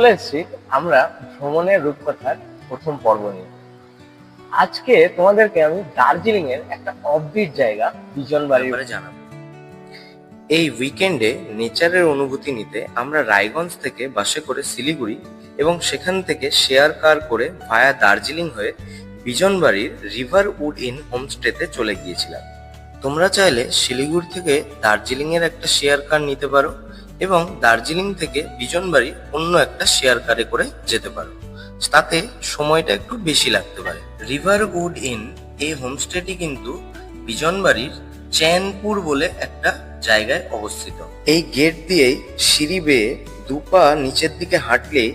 চলে এসেছি আমরা ভ্রমণের রূপকথার প্রথম পর্ব নিয়ে। আজকে তোমাদেরকে আমি দার্জিলিং এর একটা অফবিট জায়গা বিজনবাড়ির ব্যাপারে জানাবো। এই উইকেন্ডে নেচারের অনুভূতি নিতে আমরা রায়গঞ্জ থেকে বাসে করে শিলিগুড়ি এবং সেখান থেকে শেয়ার কার করে ভায়া দার্জিলিং হয়ে বিজনবাড়ির রিভার উড ইন হোমস্টেতে চলে গিয়েছিলাম। তোমরা চাইলে শিলিগুড়ি থেকে দার্জিলিং এর একটা শেয়ার কার নিতে পারো এবং দার্জিলিং থেকে বিজনবাড়ি অন্য একটা শেয়ার কারে করে যেতে পারো, তাতে সময়টা একটু বেশি লাগতে পারে। রিভার উড ইন এই হোমস্টেটি কিন্তু বিজনবাড়ির চ্যানপুর বলে একটা জায়গায় অবস্থিত। এই গেট দিয়েই সিঁড়ি বেয়ে দুপা নিচের দিকে হাঁটলেই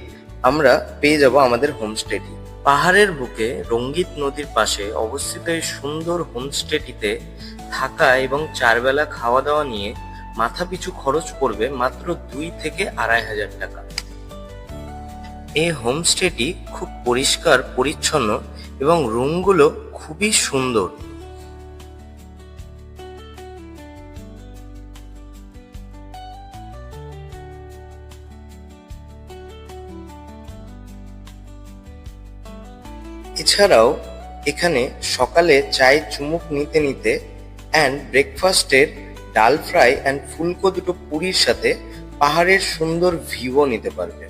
আমরা পেয়ে যাব আমাদের হোমস্টেটি। পাহাড়ের বুকে রঙ্গিত নদীর পাশে অবস্থিত এই সুন্দর হোমস্টেটিতে থাকা এবং 4 বেলা খাওয়া দাওয়া নিয়ে মাথা পিছু খরচ পড়বে মাত্র 2 থেকে 2,500 টাকা। এই হোমস্টেটি খুব পরিষ্কার পরিচ্ছন্ন এবং রুমগুলো খুবই সুন্দর। এছাড়াও এখানে সকালে চায়ের চুমুক নিতে নিতে অ্যান্ড ব্রেকফাস্টের ডাল ফ্রাই অ্যান্ড ফুলকো দুটো পুরির সাথে পাহাড়ের সুন্দর ভিউও নিতে পারবে।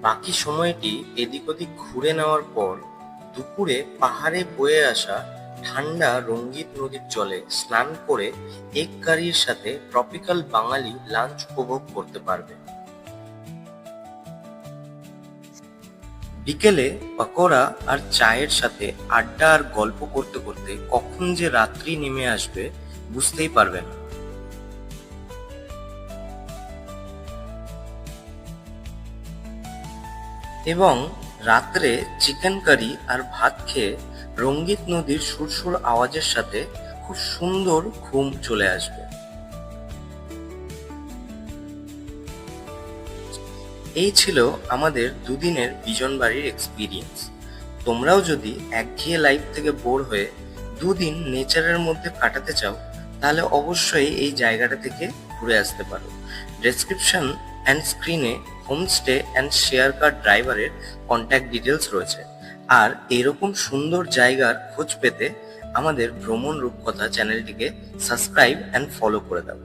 বাকি সময়টি এদিক ওদিক ঘুরে নেওয়ার পর দুপুরে পাহাড়ে বয়ে আসা ঠান্ডা রঙ্গিত নদীর জলে স্নান করে এগ কারির সাথে ট্রপিক্যাল বাঙালি লাঞ্চ উপভোগ করতে পারবে। বিকেলে পকোড়া আর চায়ের সাথে আড্ডা আর গল্প করতে করতে কখন যে রাত্রি নেমে আসবে বুঝতেই পারবে না। এবং রাত্রে চিকেন কারি আর ভাত খেয়ে রঙ্গিত নদীর সুরসুর আওয়াজের সাথে খুব সুন্দর ঘুম চলে আসবে। এই ছিল আমাদের দুদিনের বিজনবাড়ির এক্সপিরিয়েন্স। তোমরাও যদি একঘেয়ে লাইফ থেকে বোর হয়ে দুদিন নেচারের মধ্যে কাটাতে চাও তাহলে অবশ্যই এই জায়গাটা থেকে ঘুরে আসতে পারো। ডেসক্রিপশন অ্যান্ড স্ক্রিনে হোমস্টে অ্যান্ড শেয়ার কার ড্রাইভারের কন্ট্যাক্ট ডিটেলস রয়েছে। আর এরকম সুন্দর জায়গার খোঁজ পেতে আমাদের ভ্রমণ রূপকথা চ্যানেলটিকে সাবস্ক্রাইব অ্যান্ড ফলো করে দাও।